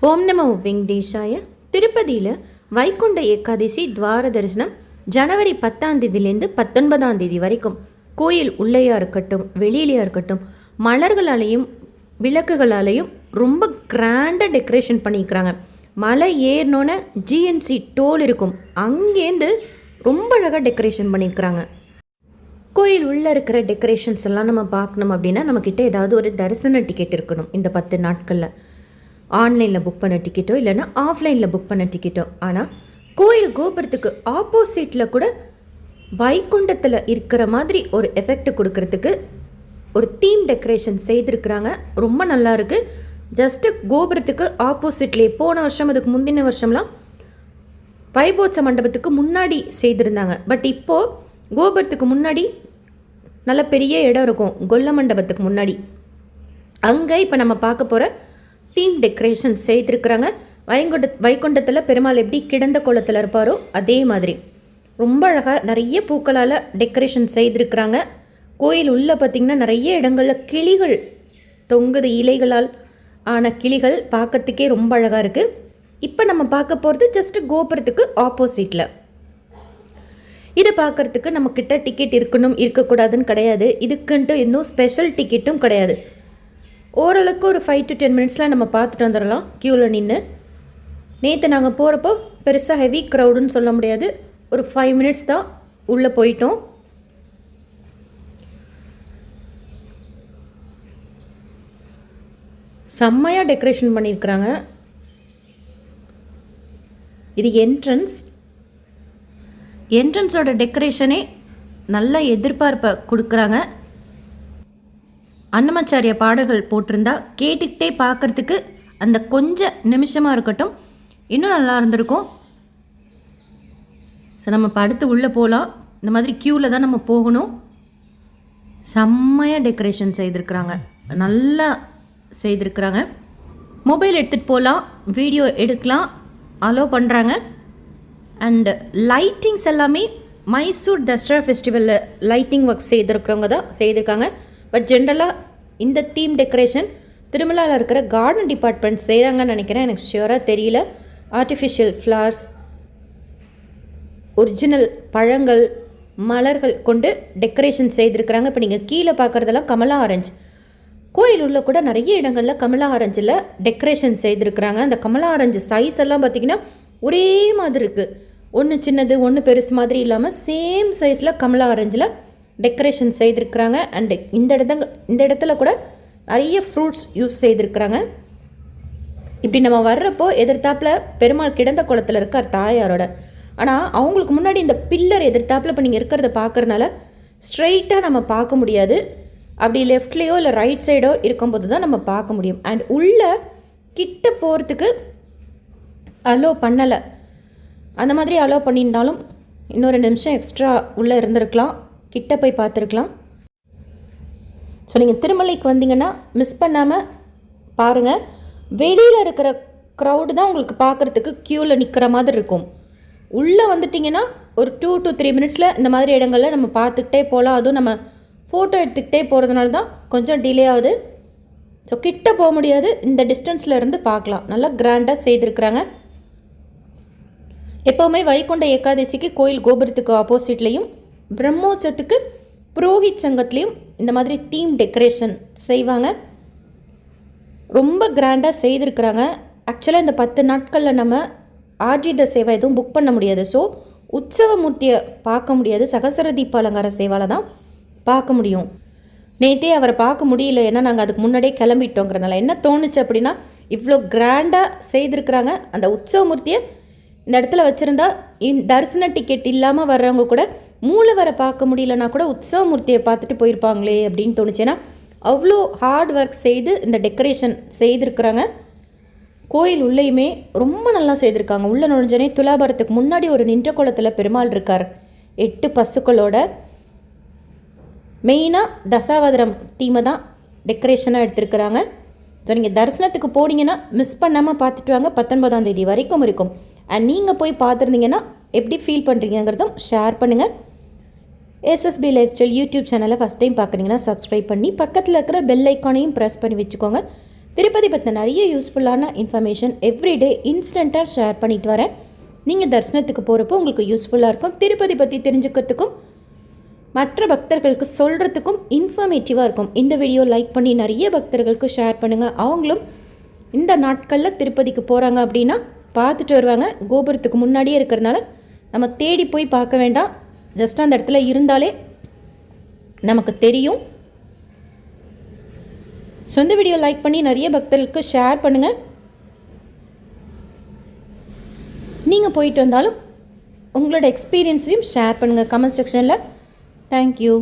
ஓம் நமோ வெங்கடேஷாய. திருப்பதியில் வைகுண்ட ஏகாதசி துவார தரிசனம் ஜனவரி 10ஆம் தேதியிலேருந்து 19ஆம் தேதி வரைக்கும் கோயில் உள்ளேயா இருக்கட்டும் வெளியிலையா இருக்கட்டும் மலர்களாலேயும் விளக்குகளாலேயும் ரொம்ப கிராண்டாக டெக்கரேஷன் பண்ணியிருக்கிறாங்க. மலை ஏறினோன்னே ஜிஎன்சி டோல் இருக்கும், அங்கேருந்து ரொம்ப அழகாக டெக்கரேஷன் பண்ணியிருக்கிறாங்க. கோயில் உள்ளே இருக்கிற டெக்கரேஷன்ஸ் எல்லாம் நம்ம பார்க்கணும் அப்படின்னா நம்மக்கிட்ட ஏதாவது ஒரு தரிசன டிக்கெட் இருக்கணும். இந்த 10 நாட்களில் ஆன்லைனில் புக் பண்ண டிக்கெட்டோ இல்லைன்னா ஆஃப்லைனில் புக் பண்ண டிக்கெட்டோ. ஆனால் கோயில் கோபுரத்துக்கு ஆப்போசிட்டில் கூட வைகுண்டத்தில் இருக்கிற மாதிரி ஒரு எஃபெக்ட் கொடுக்கறதுக்கு ஒரு தீம் டெக்கரேஷன் செய்திருக்கிறாங்க. ரொம்ப நல்லா இருக்குது. ஜஸ்ட்டு கோபுரத்துக்கு ஆப்போசிட்லேயே போன வருஷம் அதுக்கு முந்தின வருஷம்லாம் வைபோத்ச மண்டபத்துக்கு முன்னாடி செய்திருந்தாங்க. பட் இப்போது கோபுரத்துக்கு முன்னாடி நல்ல பெரிய இடம் இருக்கும், கொல்ல மண்டபத்துக்கு முன்னாடி. அங்கே இப்போ நம்ம பார்க்க போகிற தீம் டெக்கரேஷன் செய்திருக்கிறாங்க. வைகுண்டத்தில் பெருமாள் எப்படி கிடந்த கோலத்தில் இருப்பாரோ அதே மாதிரி ரொம்ப அழகாக நிறைய பூக்களால் டெக்கரேஷன் செய்திருக்கிறாங்க. கோயில் உள்ளே பார்த்திங்கன்னா நிறைய இடங்களில் கிளிகள் தொங்குது, இலைகளால் ஆன கிளிகள் பார்க்கறதுக்கே ரொம்ப அழகாக இருக்குது. இப்போ நம்ம பார்க்க போகிறது ஜஸ்ட்டு கோபுரத்துக்கு ஆப்போசிட்டில். இது பார்க்குறதுக்கு நம்மக்கிட்ட டிக்கெட் இருக்கணும் இருக்கக்கூடாதுன்னு கிடையாது. இதுக்குன்ட்டு இன்னும் ஸ்பெஷல் டிக்கெட்டும் கிடையாது. ஓரளவுக்கு ஒரு 5 to 10 மினிட்ஸில் நம்ம பார்த்துட்டு வந்துடலாம் க்யூவில் நின்று. நேற்று நாங்கள் போகிறப்போ பெருசாக ஹெவி க்ரௌடுன்னு சொல்ல முடியாது, ஒரு 5 மினிட்ஸ் தான் உள்ளே போயிட்டோம். செம்மையாக டெக்கரேஷன் பண்ணியிருக்கிறாங்க. இது என்ட்ரன்ஸோட டெக்கரேஷனே நல்ல எதிர்பார்ப்பை கொடுக்குறாங்க. அன்னமாச்சாரிய பாடல்கள் போட்டிருந்தா கேட்டுக்கிட்டே பார்க்குறதுக்கு அந்த கொஞ்சம் நிமிஷமாக இருக்கட்டும் இன்னும் நல்லா இருந்திருக்கும். ஸோ நம்ம இப்போ அடுத்து உள்ளே போகலாம். இந்த மாதிரி க்யூவில் தான் நம்ம போகணும். செம்மையாக டெக்கரேஷன் செய்திருக்கிறாங்க, நல்லா செய்திருக்கிறாங்க. மொபைல் எடுத்துகிட்டு போகலாம், வீடியோ எடுக்கலாம், அலோவ் பண்ணுறாங்க. அண்டு லைட்டிங்ஸ் எல்லாமே மைசூர் தசரா ஃபெஸ்டிவலில் லைட்டிங் ஒர்க் செய்திருக்கிறவங்க தான் செய்திருக்காங்க. பட் ஜென்ரலாக இந்த தீம் டெக்கரேஷன் திருமலாவில் இருக்கிற கார்டன் டிபார்ட்மெண்ட் செய்கிறாங்கன்னு நினைக்கிறேன், எனக்கு ஷியோராக தெரியல. ஆர்டிஃபிஷியல் ஃப்ளவர்ஸ், ஒரிஜினல் பழங்கள், மலர்கள் கொண்டு டெக்கரேஷன் செய்திருக்கிறாங்க. இப்போ நீங்கள் கீழே பார்க்குறதெல்லாம் கமலா ஆரஞ்சு. கோயில் உள்ள கூட நிறைய இடங்களில் கமலா ஆரஞ்சில் டெக்கரேஷன் செய்திருக்கிறாங்க. அந்த கமலா ஆரஞ்சு சைஸ் எல்லாம் பார்த்திங்கன்னா ஒரே மாதிரி இருக்குது, ஒன்று சின்னது ஒன்று பெருசு மாதிரி இல்லாமல் சேம் சைஸில் கமலா ஆரஞ்சில் டெக்கரேஷன் செய்திருக்கிறாங்க. அண்டு இந்த இடத்துல கூட நிறைய ஃப்ரூட்ஸ் யூஸ் செய்திருக்கிறாங்க. இப்படி நம்ம வர்றப்போ எதிர்த்தாப்பில் பெருமாள் கிடந்த குளத்தில் இருக்கார் தாயாரோட. ஆனால் அவங்களுக்கு முன்னாடி இந்த பில்லர் எதிர்த்தாப்பில் இப்போ நீங்கள் இருக்கிறத பார்க்குறதுனால ஸ்ட்ரெயிட்டாக நம்ம பார்க்க முடியாது. அப்படி லெஃப்ட்லேயோ இல்லை ரைட் சைடோ இருக்கும்போது தான் நம்ம பார்க்க முடியும். அண்ட் உள்ளே கிட்ட போகிறதுக்கு அலோவ் பண்ணலை. அந்த மாதிரி அலோவ் பண்ணியிருந்தாலும் இன்னொரு 2 நிமிஷம் எக்ஸ்ட்ரா உள்ளே இருந்திருக்கலாம், கிட்ட போய் பார்த்துருக்கலாம். ஸோ நீங்கள் திருமலைக்கு வந்தீங்கன்னா மிஸ் பண்ணாமல் பாருங்கள். வெளியில் இருக்கிற க்ரௌடு தான் உங்களுக்கு பார்க்குறதுக்கு க்யூவில் நிற்கிற மாதிரி இருக்கும். உள்ளே வந்துட்டிங்கன்னா ஒரு 2 to 3 மினிட்ஸில் இந்த மாதிரி இடங்களில் நம்ம பார்த்துக்கிட்டே போகலாம். அதுவும் நம்ம ஃபோட்டோ எடுத்துக்கிட்டே போகிறதுனால தான் கொஞ்சம் டிலே ஆகுது. ஸோ கிட்ட போக முடியாது, இந்த டிஸ்டன்ஸில் இருந்து பார்க்கலாம். நல்லா கிராண்டாக செய்திருக்கிறாங்க. எப்போவுமே வைகுண்ட ஏகாதசிக்கு கோயில் கோபுரத்துக்கு ஆப்போசிட்லேயும் பிரம்மோத்சவத்துக்கு புரோஹித் சங்கத்துலேயும் இந்த மாதிரி தீம் டெக்கரேஷன் செய்வாங்க. ரொம்ப கிராண்டாக செய்திருக்கிறாங்க. ஆக்சுவலாக இந்த 10 நாட்களில் நம்ம ஆர்ஜித சேவை எதுவும் புக் பண்ண முடியாது. ஸோ உற்சவமூர்த்தியை பார்க்க முடியாது, சகசர தீப அலங்கார சேவாவில் தான் பார்க்க முடியும். நேற்றே அவரை பார்க்க முடியல, ஏன்னா நாங்கள் அதுக்கு முன்னாடியே கிளம்பிட்டோங்கிறதுனால. என்ன தோணுச்சு அப்படின்னா, இவ்வளோ கிராண்டாக செய்திருக்கிறாங்க. அந்த உற்சவமூர்த்தியை இந்த இடத்துல வச்சுருந்தா தரிசன டிக்கெட் இல்லாமல் வர்றவங்க கூட மூலவரை பார்க்க முடியலன்னா கூட உற்சவமூர்த்தியை பார்த்துட்டு போயிருப்பாங்களே அப்படின்னு தோணுச்சு. ஏன்னா அவ்வளோ ஹார்ட் ஒர்க் செய்து இந்த டெக்கரேஷன் செய்திருக்கிறாங்க. கோயில் உள்ளேயுமே ரொம்ப நல்லா செய்திருக்காங்க. உள்ள நுழைஞ்சனே துலாபாரத்துக்கு முன்னாடி ஒரு நின்ற கோலத்தில் பெருமாள் இருக்கார் 8 பசுக்களோட. மெயினாக தசாவதாரம் தீமை தான் டெக்கரேஷனாக எடுத்திருக்கிறாங்க. ஸோ நீங்கள் தரிசனத்துக்கு போனீங்கன்னா மிஸ் பண்ணாமல் பார்த்துட்டு வாங்க. 19ஆம் தேதி வரைக்கும் இருக்கும். அண்ட் நீங்கள் போய் பார்த்துருந்தீங்கன்னா எப்படி ஃபீல் பண்ணுறீங்கிறதும் ஷேர் பண்ணுங்கள். எஸ்எஸ்பி லைஃப் ஸ்டைல் யூடியூப் சேனலை ஃபஸ்ட் டைம் பார்க்குறீங்கன்னா சப்ஸ்கிரைப் பண்ணி பக்கத்தில் இருக்கிற பெல் ஐக்கானையும் ப்ரெஸ் பண்ணி வச்சுக்கோங்க. திருப்பதி பற்றின நிறைய யூஸ்ஃபுல்லான இன்ஃபர்மேஷன் எவ்ரிடே இன்ஸ்டண்ட்டாக ஷேர் பண்ணிட்டு வரேன். நீங்கள் தரிசனத்துக்கு போகிறப்போ உங்களுக்கு யூஸ்ஃபுல்லாக இருக்கும். திருப்பதி பற்றி தெரிஞ்சுக்கிறதுக்கும் மற்ற பக்தர்களுக்கு சொல்கிறதுக்கும் இன்ஃபர்மேட்டிவாக இருக்கும். இந்த வீடியோ லைக் பண்ணி நிறைய பக்தர்களுக்கு ஷேர் பண்ணுங்கள். அவங்களும் இந்த நாட்களில் திருப்பதிக்கு போகிறாங்க அப்படின்னா பார்த்துட்டு வருவாங்க. கோபுரத்துக்கு முன்னாடியே இருக்கிறதுனால நம்ம தேடி போய் பார்க்க வேண்டாம். ஜஸ்ட் அந்த இடத்துல இருந்தாலே நமக்கு தெரியும். சொந்த வீடியோ லைக் பண்ணி நிறைய பக்தர்களுக்கு ஷேர் பண்ணுங்கள். நீங்கள் போயிட்டு வந்தாலும் உங்களோட எக்ஸ்பீரியன்ஸையும் ஷேர் பண்ணுங்கள் கமெண்ட் செக்ஷனில். தேங்க்யூ.